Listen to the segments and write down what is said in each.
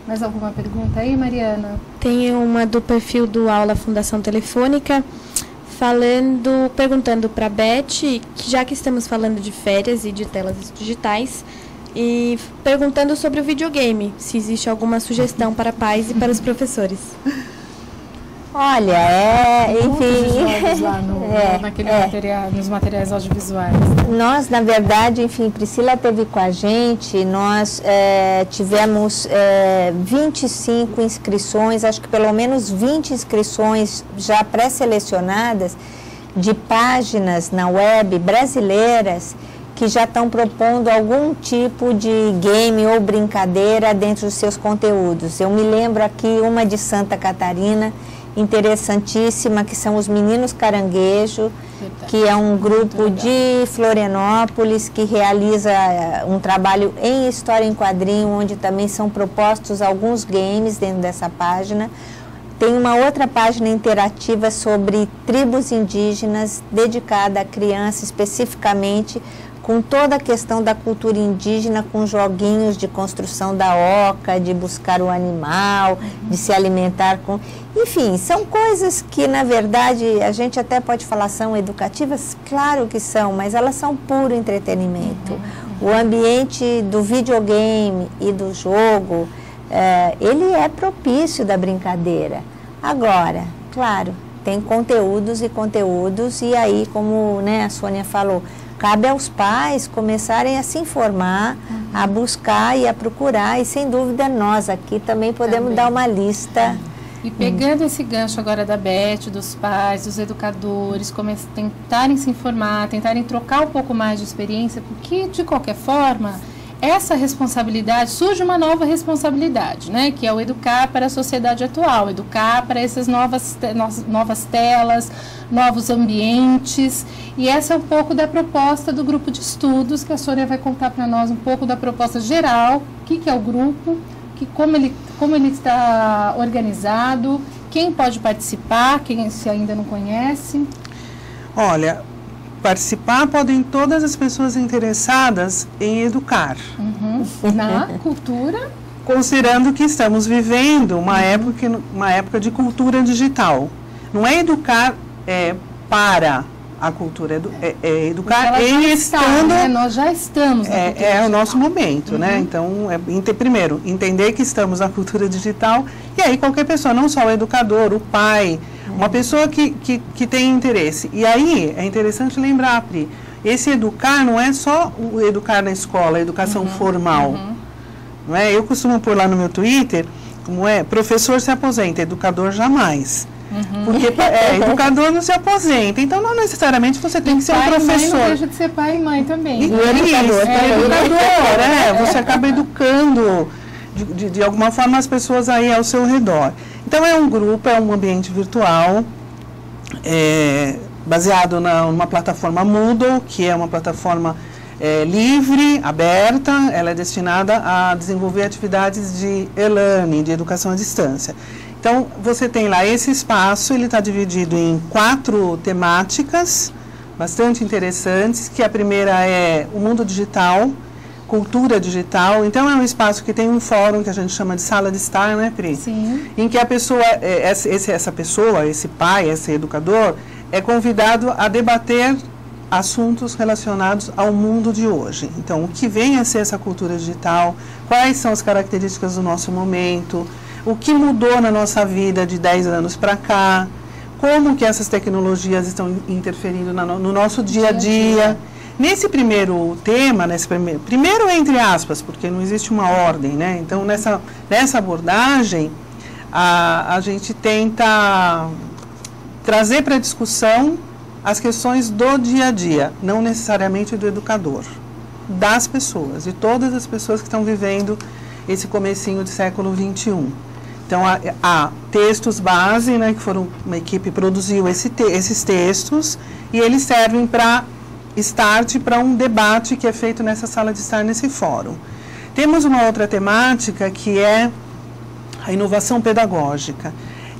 Mais alguma pergunta aí, Mariana? Tem uma do perfil do Aula Fundação Telefônica, perguntando para a Beth, que já que estamos falando de férias e de telas digitais, e perguntando sobre o videogame, se existe alguma sugestão para pais e para os professores. Olha, enfim, jogos lá nos materiais audiovisuais. Nós, na verdade, enfim, Priscila esteve com a gente, nós tivemos 25 inscrições, acho que pelo menos 20 inscrições já pré-selecionadas de páginas na web brasileiras que já estão propondo algum tipo de game ou brincadeira dentro dos seus conteúdos. Eu me lembro aqui uma de Santa Catarina, interessantíssima, que são os Meninos Caranguejo, que é um grupo de Florianópolis que realiza um trabalho em história em quadrinho, onde também são propostos alguns games dentro dessa página. Tem uma outra página interativa sobre tribos indígenas, dedicada a criança especificamente, com toda a questão da cultura indígena, com joguinhos de construção da oca, de buscar o animal, de se alimentar com... Enfim, são coisas que, na verdade, a gente até pode falar são educativas, claro que são, mas elas são puro entretenimento. O ambiente do videogame e do jogo, ele é propício da brincadeira. Agora, claro, tem conteúdos e conteúdos, e aí, como a Sônia falou, cabe aos pais começarem a se informar, a buscar e a procurar, e sem dúvida nós aqui também podemos dar uma lista. E pegando esse gancho agora da Beth, dos pais, dos educadores, tentarem se informar, tentarem trocar um pouco mais de experiência, porque de qualquer forma, essa responsabilidade, surge uma nova responsabilidade, né? Que é o educar para a sociedade atual, educar para essas novas telas, novos ambientes. E essa é um pouco da proposta do grupo de estudos, que a Sônia vai contar para nós um pouco da proposta geral, o que é o grupo, como ele está organizado, quem pode participar, quem se ainda não conhece. Olha, participar podem todas as pessoas interessadas em educar. Na cultura. Considerando que estamos vivendo uma época de cultura digital. Não é educar para a cultura, é educar em estando... Né? Nós já estamos na cultura digital. O nosso momento, né? Então, primeiro, entender que estamos na cultura digital, e aí qualquer pessoa, não só o educador, o pai, uma pessoa que tem interesse. E aí, é interessante lembrar, Pri, esse educar não é só o educar na escola, a educação formal. Não é? Eu costumo pôr lá no meu Twitter, professor se aposenta, educador jamais. Porque educador não se aposenta, então não necessariamente você tem que ser um professor. Não deixa de ser pai e mãe também. E educador, você acaba educando de alguma forma as pessoas aí ao seu redor. Então é um grupo, é um ambiente virtual, baseado numa plataforma Moodle, que é uma plataforma livre, aberta. Ela é destinada a desenvolver atividades de e-learning, de educação à distância. Então, você tem lá esse espaço, ele está dividido em 4 temáticas bastante interessantes, que a primeira é o mundo digital, cultura digital. Então, é um espaço que tem um fórum que a gente chama de sala de estar, né, Pri? Sim. Em que a pessoa, esse pai, esse educador, é convidado a debater assuntos relacionados ao mundo de hoje. Então, o que vem a ser essa cultura digital, quais são as características do nosso momento, o que mudou na nossa vida de 10 anos para cá, como que essas tecnologias estão interferindo no nosso dia a dia. Nesse primeiro tema, primeiro entre aspas, porque não existe uma ordem, né? Então, nessa abordagem, a gente tenta trazer para a discussão as questões do dia a dia, não necessariamente do educador, das pessoas, de todas as pessoas que estão vivendo esse comecinho do século XXI. Então, há textos base, né, que uma equipe produziu esses textos, e eles servem para start para um debate que é feito nessa sala de estar, nesse fórum. Temos uma outra temática que é a inovação pedagógica.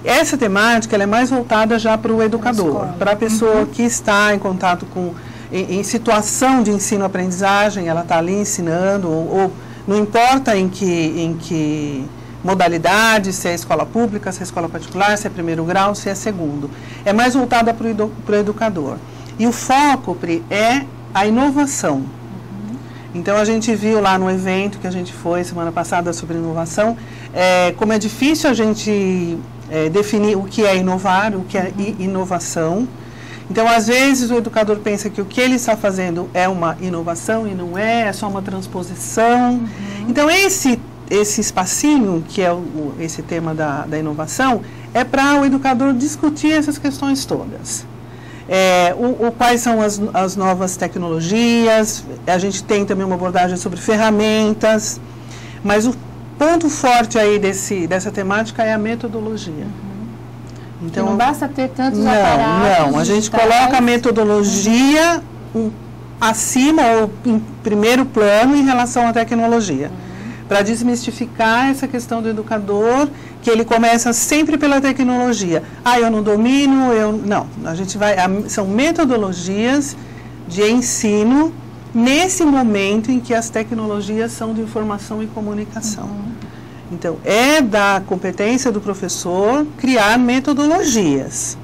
Essa temática ela é mais voltada já para o educador, para a pessoa que está em contato em situação de ensino-aprendizagem, ela está ali ensinando, ou não importa em que modalidade, se é escola pública, se é escola particular, se é primeiro grau, se é segundo. É mais voltada para o educador. E o foco, Pri, é a inovação. Então, a gente viu lá no evento que a gente foi semana passada sobre inovação, como é difícil a gente definir o que é inovar, o que é inovação. Então, às vezes, o educador pensa que o que ele está fazendo é uma inovação e não é só uma transposição. Então, esse espacinho, que é esse tema da inovação, é para o educador discutir essas questões todas. Quais são as novas tecnologias, a gente tem também uma abordagem sobre ferramentas, mas o ponto forte aí dessa temática é a metodologia. Então, não basta ter tantos aparatos. Não, a gente coloca a metodologia acima ou em primeiro plano em relação à tecnologia. Para desmistificar essa questão do educador, que ele começa sempre pela tecnologia. Eu não domino, não. A gente são metodologias de ensino nesse momento em que as tecnologias são de informação e comunicação. Então, é da competência do professor criar metodologias.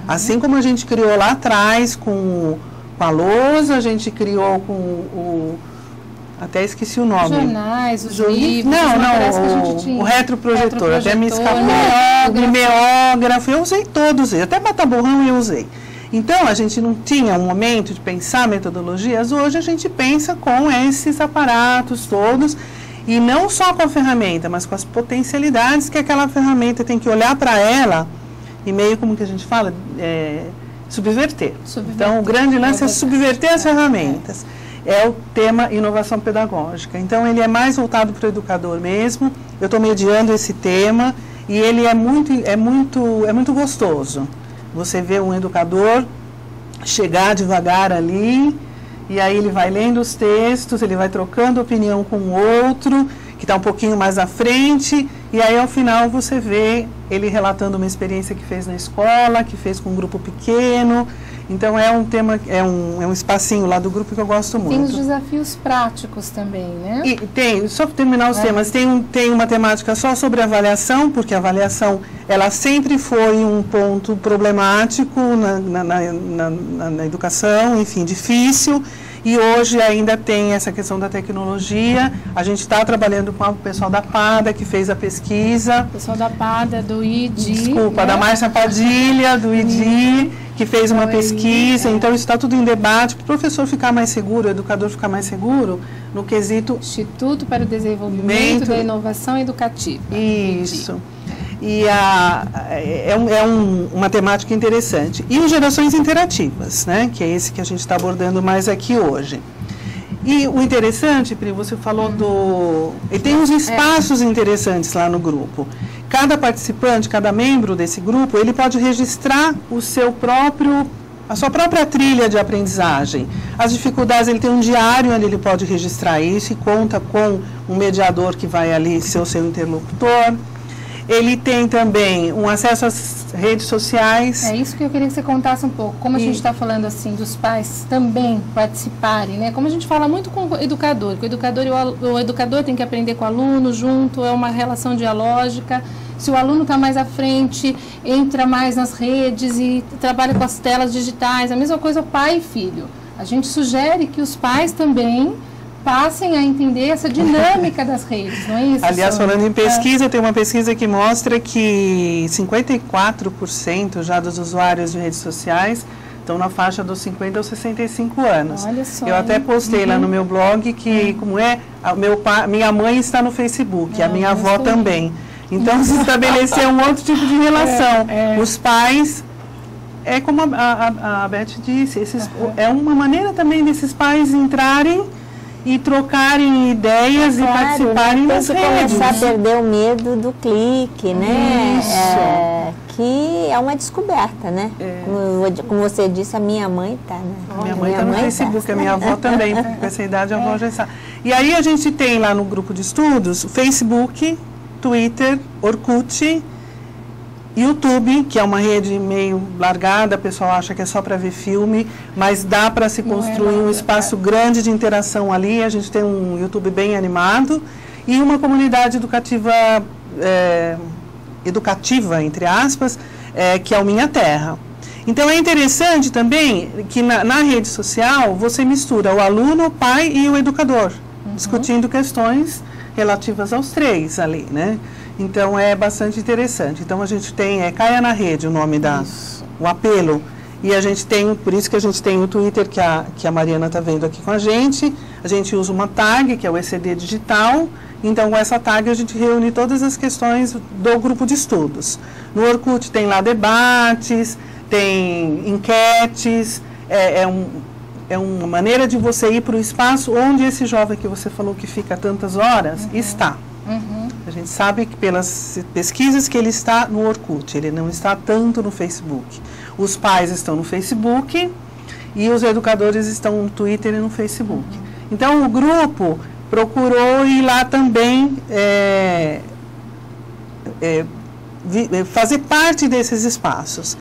Assim como a gente criou lá atrás com a lousa, a gente criou com até esqueci o nome. Jornais, os livros. Não, o retroprojetor. Até me escapou. O mimeógrafo, eu usei todos, até mata-borrão eu usei. Então, a gente não tinha um momento de pensar metodologias, hoje a gente pensa com esses aparatos todos, e não só com a ferramenta, mas com as potencialidades que aquela ferramenta tem que olhar para ela, e meio como que a gente fala, subverter. Então, o grande lance é subverter as ferramentas. É o tema inovação pedagógica. Então, ele é mais voltado para o educador mesmo. Eu estou mediando esse tema e ele é muito gostoso. Você vê um educador chegar devagar ali e aí ele vai lendo os textos, ele vai trocando opinião com o outro, que está um pouquinho mais à frente, e aí ao final você vê ele relatando uma experiência que fez na escola, que fez com um grupo pequeno. Então, é um tema, é um espacinho lá do grupo que eu gosto muito. Tem os desafios práticos também, né? E tem, só para terminar os temas, tem uma temática só sobre avaliação, porque a avaliação, ela sempre foi um ponto problemático na educação, enfim, difícil. E hoje ainda tem essa questão da tecnologia. A gente está trabalhando com o pessoal da PADA, que fez a pesquisa. O pessoal da PADA, do ID. Desculpa, né? Da Márcia Padilha, do ID, que fez uma pesquisa. Então, isso está tudo em debate, para o professor ficar mais seguro, o educador ficar mais seguro, no quesito... Instituto para o Desenvolvimento da Inovação Educativa. Isso. E uma temática interessante. E as gerações interativas, né? Que é esse que a gente está abordando mais aqui hoje. E o interessante, Pri, você falou e tem uns espaços interessantes lá no grupo. Cada participante, cada membro desse grupo, ele pode registrar a sua própria trilha de aprendizagem. As dificuldades, ele tem um diário onde ele pode registrar isso e conta com um mediador que vai ali ser o seu interlocutor. Ele tem também um acesso às redes sociais. É isso que eu queria que você contasse um pouco. Como a gente está falando assim, dos pais também participarem, né? Como a gente fala muito com o educador, que o educador tem que aprender com o aluno junto, é uma relação dialógica. Se o aluno está mais à frente, entra mais nas redes e trabalha com as telas digitais, a mesma coisa o pai e filho. A gente sugere que os pais também passem a entender essa dinâmica das redes, não é isso? Aliás, falando em pesquisa, tem uma pesquisa que mostra que 54% já dos usuários de redes sociais estão na faixa dos 50 aos 65 anos. Olha só. Eu até postei lá no meu blog que, como minha mãe está no Facebook, a minha avó também. Então, se estabeleceu um outro tipo de relação. Os pais... É como a Beth disse, é uma maneira também desses pais entrarem e trocarem ideias e participarem das redes. Tem que começar a perder o medo do clique, né? Isso. Que é uma descoberta, né? Como você disse, a minha mãe está, né? Minha mãe está no Facebook, a minha avó também, com essa idade a avó já está. E aí a gente tem lá no grupo de estudos, Facebook, Twitter, Orkut, YouTube, que é uma rede meio largada, o pessoal acha que é só para ver filme, mas dá para se construir um espaço grande de interação ali. A gente tem um YouTube bem animado e uma comunidade educativa educativa, entre aspas, que é o Minha Terra. Então, é interessante também que na rede social você mistura o aluno, o pai e o educador, discutindo questões relativas aos três ali, né? Então, é bastante interessante. Então, a gente tem, Caia na Rede, o nome o apelo. E a gente tem, por isso que a gente tem o Twitter, que a Mariana está vendo aqui com a gente usa uma tag, que é o ECD Digital. Então, com essa tag, a gente reúne todas as questões do grupo de estudos. No Orkut tem lá debates, tem enquetes, é uma maneira de você ir para o espaço onde esse jovem que você falou que fica tantas horas está. A gente sabe que pelas pesquisas que ele está no Orkut, ele não está tanto no Facebook. Os pais estão no Facebook e os educadores estão no Twitter e no Facebook. Então, o grupo procurou ir lá também fazer parte desses espaços.